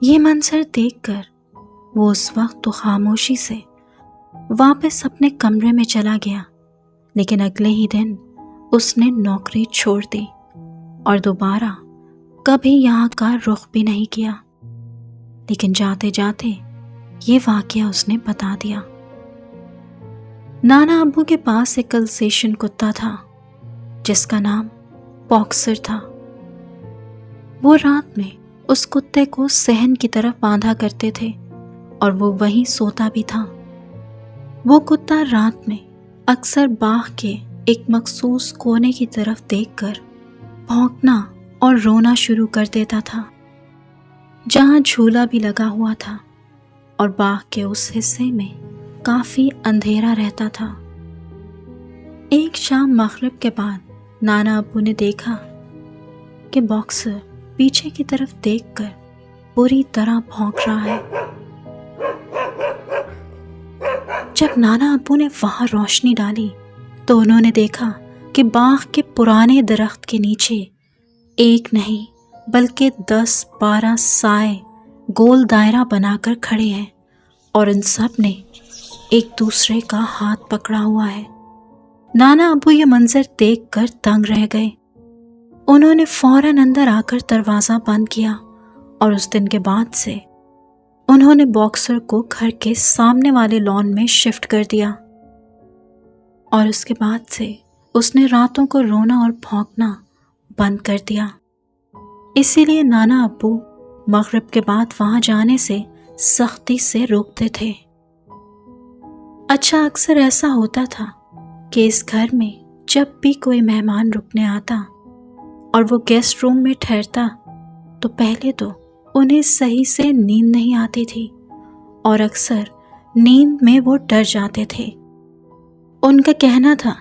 یہ منظر دیکھ کر وہ اس وقت تو خاموشی سے واپس اپنے کمرے میں چلا گیا، لیکن اگلے ہی دن اس نے نوکری چھوڑ دی اور دوبارہ کبھی یہاں کا رخ بھی نہیں کیا۔ لیکن جاتے جاتے یہ واقعہ اس نے بتا دیا۔ نانا ابو کے پاس ایک السیشن کتا تھا جس کا نام باکسر تھا۔ وہ رات میں اس کتے کو صحن کی طرف باندھا کرتے تھے اور وہ وہیں سوتا بھی تھا۔ وہ کتا رات میں اکثر باغ کے ایک مخصوص کونے کی طرف دیکھ کر بھونکنا اور رونا شروع کر دیتا تھا جہاں جھولا بھی لگا ہوا تھا، اور باغ کے اس حصے میں کافی اندھیرا رہتا تھا۔ ایک شام مغرب کے بعد نانا ابو نے دیکھا کہ باکسر پیچھے کی طرف دیکھ کر پوری طرح بھونک رہا ہے۔ جب نانا ابو نے وہاں روشنی ڈالی تو انہوں نے دیکھا کہ باغ کے پرانے درخت کے نیچے ایک نہیں بلکہ 10-12 سائے گول دائرہ بنا کر کھڑے ہیں، اور ان سب نے ایک دوسرے کا ہاتھ پکڑا ہوا ہے۔ نانا ابو یہ منظر دیکھ کر دنگ رہ گئے۔ انہوں نے فوراً اندر آ کر دروازہ بند کیا، اور اس دن کے بعد سے انہوں نے باکسر کو گھر کے سامنے والے لان میں شفٹ کر دیا، اور اس کے بعد سے اس نے راتوں کو رونا اور بھونکنا بند کر دیا۔ اسی لیے نانا ابو مغرب کے بعد وہاں جانے سے سختی سے روکتے تھے۔ اچھا، اکثر ایسا ہوتا تھا کہ اس گھر میں جب بھی کوئی مہمان رکنے آتا اور وہ گیسٹ روم میں ٹھہرتا تو پہلے تو انہیں صحیح سے نیند نہیں آتی تھی، اور اکثر نیند میں وہ ڈر جاتے تھے۔ ان کا کہنا تھا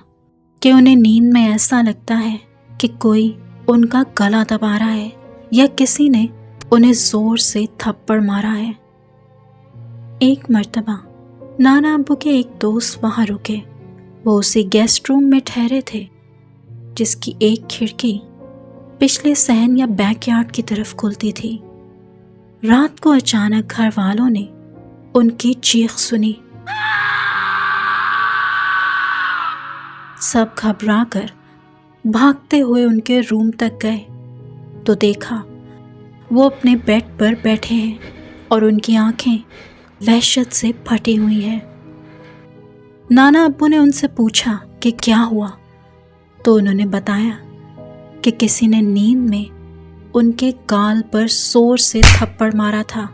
کہ انہیں نیند میں ایسا لگتا ہے کہ کوئی ان کا گلا دبا رہا ہے یا کسی نے انہیں زور سے تھپڑ مارا ہے۔ ایک مرتبہ نانا ابو کے ایک دوست وہاں رکے۔ وہ اسی گیسٹ روم میں ٹھہرے تھے جس کی ایک کھڑکی پچھلے صحن یا بیک یارڈ کی طرف کھلتی تھی۔ رات کو اچانک گھر والوں نے ان کی چیخ سنی۔ سب گھبرا کر بھاگتے ہوئے ان کے روم تک گئے تو دیکھا وہ اپنے بیڈ پر بیٹھے ہیں اور ان کی آنکھیں وحشت سے پھٹی ہوئی ہیں۔ نانا ابو نے ان سے پوچھا کہ کیا ہوا، تو انہوں نے بتایا کہ کسی نے نیند میں ان کے گال پر زور سے تھپڑ مارا تھا،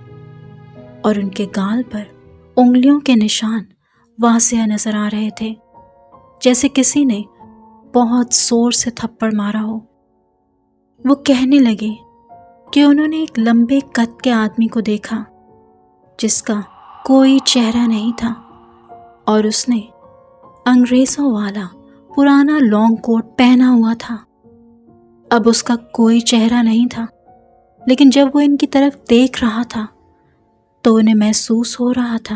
اور ان کے گال پر انگلیوں کے نشان واضح نظر آ رہے تھے، جیسے کسی نے بہت زور سے تھپڑ مارا ہو۔ وہ کہنے لگے کہ انہوں نے ایک لمبے قد کے آدمی کو دیکھا جس کا کوئی چہرہ نہیں تھا، اور اس نے انگریزوں والا پرانا لانگ کوٹ پہنا ہوا تھا۔ اب اس کا کوئی چہرہ نہیں تھا، لیکن جب وہ ان کی طرف دیکھ رہا تھا تو انہیں محسوس ہو رہا تھا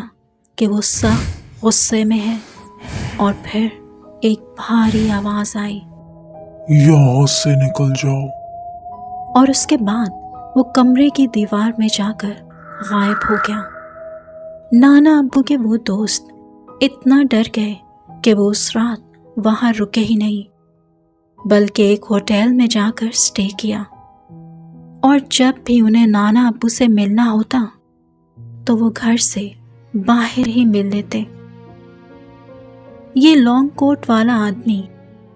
کہ وہ سخت غصے میں ہے۔ اور پھر ایک بھاری آواز آئی، یہاں سے نکل جاؤ۔ اور اس کے بعد وہ کمرے کی دیوار میں جا کر غائب ہو گیا۔ نانا ابو کے وہ دوست اتنا ڈر گئے کہ وہ اس رات وہاں رکے ہی نہیں، بلکہ ایک ہوٹل میں جا کر سٹے کیا، اور جب بھی انہیں نانا ابو سے ملنا ہوتا تو وہ گھر سے باہر ہی مل لیتے۔ یہ لانگ کوٹ والا آدمی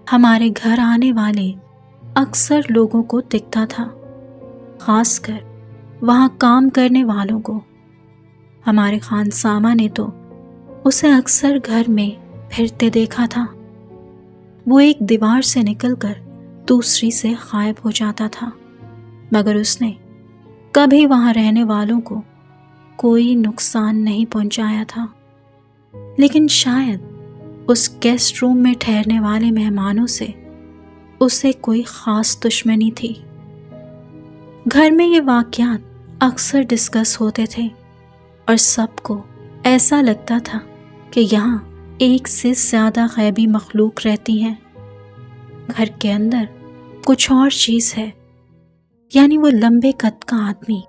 ہمارے گھر آنے والے اکثر لوگوں کو دکھتا تھا، خاص کر وہاں کام کرنے والوں کو۔ ہمارے خان سامہ نے تو اسے اکثر گھر میں پھرتے دیکھا تھا۔ وہ ایک دیوار سے نکل کر دوسری سے غائب ہو جاتا تھا، مگر اس نے کبھی وہاں رہنے والوں کو کوئی نقصان نہیں پہنچایا تھا۔ لیکن شاید اس گیسٹ روم میں ٹھہرنے والے مہمانوں سے اسے کوئی خاص دشمنی تھی۔ گھر میں یہ واقعات اکثر ڈسکس ہوتے تھے، اور سب کو ایسا لگتا تھا کہ یہاں ایک سے زیادہ غیبی مخلوق رہتی ہیں۔ گھر کے اندر کچھ اور چیز ہے، یعنی وہ لمبے قد کا آدمی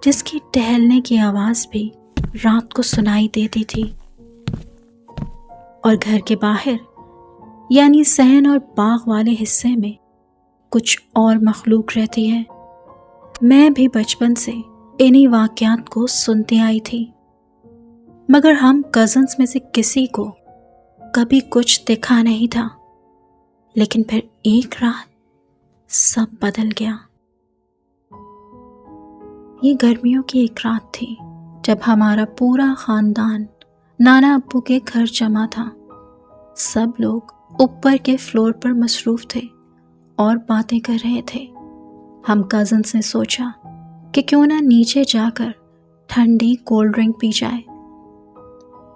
جس کی ٹہلنے کی آواز بھی رات کو سنائی دیتی تھی، اور گھر کے باہر یعنی صحن اور باغ والے حصے میں کچھ اور مخلوق رہتی ہے۔ میں بھی بچپن سے انہی واقعات کو سنتی آئی تھی، مگر ہم کزنز میں سے کسی کو کبھی کچھ دکھا نہیں تھا۔ لیکن پھر ایک رات سب بدل گیا۔ یہ گرمیوں کی ایک رات تھی جب ہمارا پورا خاندان نانا ابو کے گھر جمع تھا۔ سب لوگ اوپر کے فلور پر مصروف تھے اور باتیں کر رہے تھے۔ ہم کزنز نے سوچا کہ کیوں نہ نیچے جا کر ٹھنڈی کولڈ ڈرنک پی جائے۔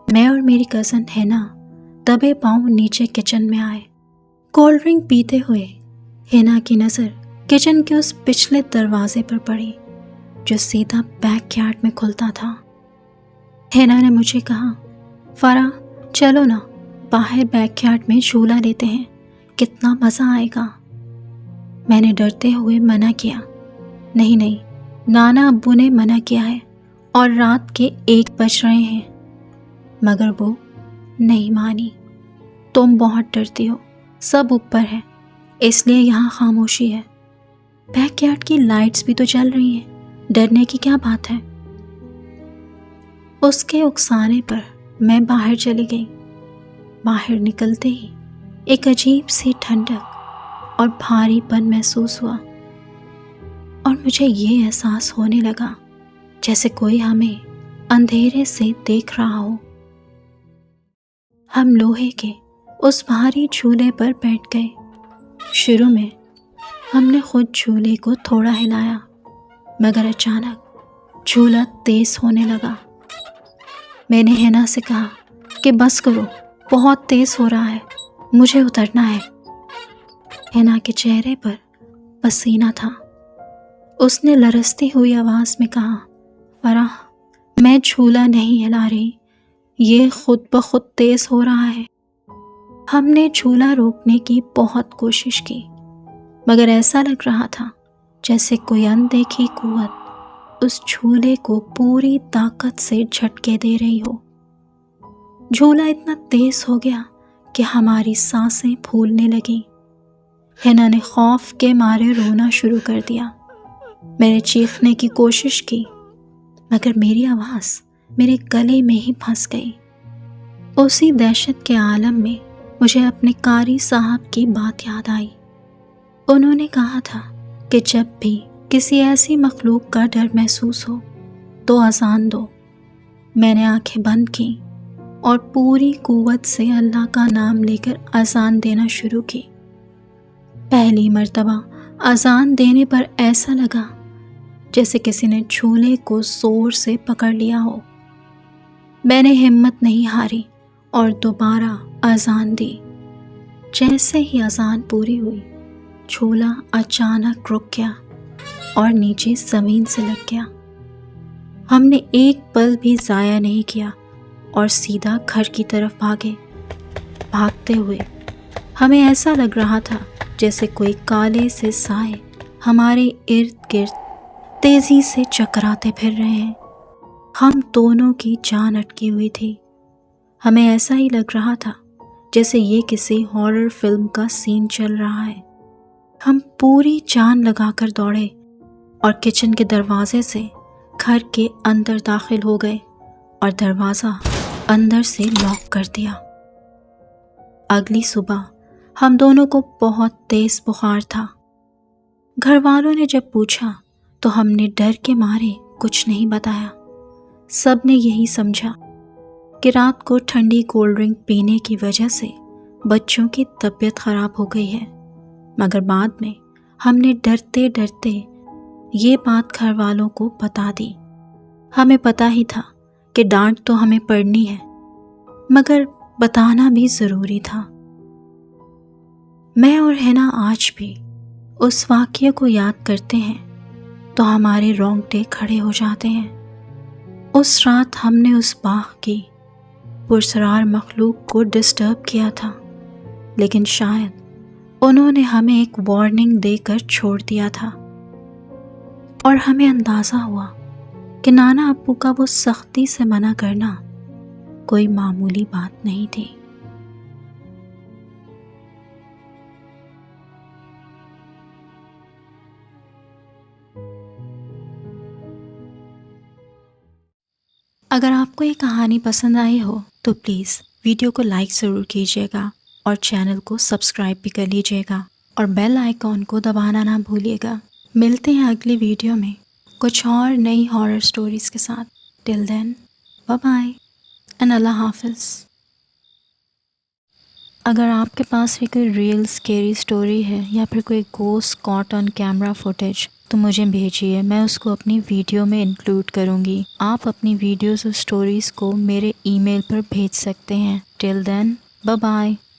میں اور میری کزن ہینا دبے پاؤں نیچے کچن میں آئے۔ کولڈ ڈرنک پیتے ہوئے ہینا کی نظر کچن کے اس پچھلے دروازے پر پڑی جو سیدھا بیک یارڈ میں کھلتا تھا۔ ہینا نے مجھے کہا، فرح چلو نا باہر بیک یارڈ میں جھولا لیتے ہیں، کتنا مزہ آئے گا۔ میں نے ڈرتے ہوئے منع کیا، نہیں، نانا ابو نے منع کیا ہے اور رات کے 1 بج رہے ہیں۔ مگر وہ نہیں مانی۔ تم بہت ڈرتی ہو، سب اوپر ہے اس لیے یہاں خاموشی ہے۔ بیک یارڈ کی لائٹس بھی تو جل رہی ہیں، ڈرنے کی کیا بات ہے؟ اس کے اکسانے پر میں باہر چلی گئی۔ باہر نکلتے ہی ایک عجیب سی ٹھنڈک اور بھاری پن محسوس ہوا، اور مجھے یہ احساس ہونے لگا جیسے کوئی ہمیں اندھیرے سے دیکھ رہا ہو۔ ہم لوہے کے اس بھاری جھولے پر بیٹھ گئے۔ شروع میں ہم نے خود جھولے کو تھوڑا ہلایا، مگر اچانک جھولا تیز ہونے لگا۔ میں نے ہینا سے کہا کہ بس کرو، بہت تیز ہو رہا ہے، مجھے اترنا ہے۔ ہینا کے چہرے پر پسینہ تھا۔ اس نے لرزتی ہوئی آواز میں کہا، فرح میں جھولا نہیں ہلا رہی، یہ خود بخود تیز ہو رہا ہے۔ ہم نے جھولا روکنے کی بہت کوشش کی، مگر ایسا لگ رہا تھا جیسے کوئی اندیکھی قوت اس جھولے کو پوری طاقت سے جھٹکے دے رہی ہو۔ جھولا اتنا تیز ہو گیا کہ ہماری سانسیں پھولنے لگیں۔ ہینا نے خوف کے مارے رونا شروع کر دیا۔ میں نے چیخنے کی کوشش کی، مگر میری آواز میرے گلے میں ہی پھنس گئی۔ اسی دہشت کے عالم میں مجھے اپنے قاری صاحب کی بات یاد آئی۔ انہوں نے کہا تھا کہ جب بھی کسی ایسی مخلوق کا ڈر محسوس ہو تو اذان دو۔ میں نے آنکھیں بند کیں اور پوری قوت سے اللہ کا نام لے کر اذان دینا شروع کی۔ پہلی مرتبہ اذان دینے پر ایسا لگا جیسے کسی نے جھولے کو زور سے پکڑ لیا ہو۔ میں نے ہمت نہیں ہاری اور دوبارہ اذان دی۔ جیسے ہی اذان پوری ہوئی، جھولا اچانک رک گیا اور نیچے زمین سے لگ گیا۔ ہم نے ایک پل بھی ضائع نہیں کیا اور سیدھا گھر کی طرف بھاگے۔ بھاگتے ہوئے ہمیں ایسا لگ رہا تھا جیسے کوئی کالے سے سائے ہمارے ارد گرد تیزی سے چکراتے پھر رہے ہیں۔ ہم دونوں کی جان اٹکی ہوئی تھی۔ ہمیں ایسا ہی لگ رہا تھا جیسے یہ کسی ہارر فلم کا سین چل رہا ہے۔ ہم پوری جان لگا کر دوڑے اور کچن کے دروازے سے گھر کے اندر داخل ہو گئے اور دروازہ اندر سے لاک کر دیا۔ اگلی صبح ہم دونوں کو بہت تیز بخار تھا۔ گھر والوں نے جب پوچھا تو ہم نے ڈر کے مارے کچھ نہیں بتایا۔ سب نے یہی سمجھا کہ رات کو ٹھنڈی کولڈ ڈرنک پینے کی وجہ سے بچوں کی طبیعت خراب ہو گئی ہے، مگر بعد میں ہم نے ڈرتے ڈرتے یہ بات گھر والوں کو بتا دی۔ ہمیں پتہ ہی تھا کہ ڈانٹ تو ہمیں پڑنی ہے، مگر بتانا بھی ضروری تھا۔ میں اور ہینا آج بھی اس واقعے کو یاد کرتے ہیں تو ہمارے رونگٹے کھڑے ہو جاتے ہیں۔ اس رات ہم نے اس باغ کی پرسرار مخلوق کو ڈسٹرب کیا تھا، لیکن شاید انہوں نے ہمیں ایک وارننگ دے کر چھوڑ دیا تھا، اور ہمیں اندازہ ہوا کہ نانا ابو کا وہ سختی سے منع کرنا کوئی معمولی بات نہیں تھی۔ اگر آپ کو یہ کہانی پسند آئی ہو تو پلیز ویڈیو کو لائک ضرور کیجیے گا اور چینل کو سبسکرائب بھی کر لیجیے گا اور بیل آئیکن کو دبانا نہ بھولیے گا۔ ملتے ہیں اگلی ویڈیو میں کچھ اور نئی ہارر سٹوریز کے ساتھ۔ ٹل دین بائے بائے اینڈ اللہ حافظ۔ اگر آپ کے پاس بھی کوئی ریئل اسکیری سٹوری ہے یا پھر کوئی گھوسٹ کاٹ آن کیمرہ فوٹیج تو مجھے بھیجیے، میں اس کو اپنی ویڈیو میں انکلوڈ کروں گی۔ آپ اپنی ویڈیوز اور سٹوریز کو میرے ای میل پر بھیج سکتے ہیں۔ ٹل دین بائے بائے۔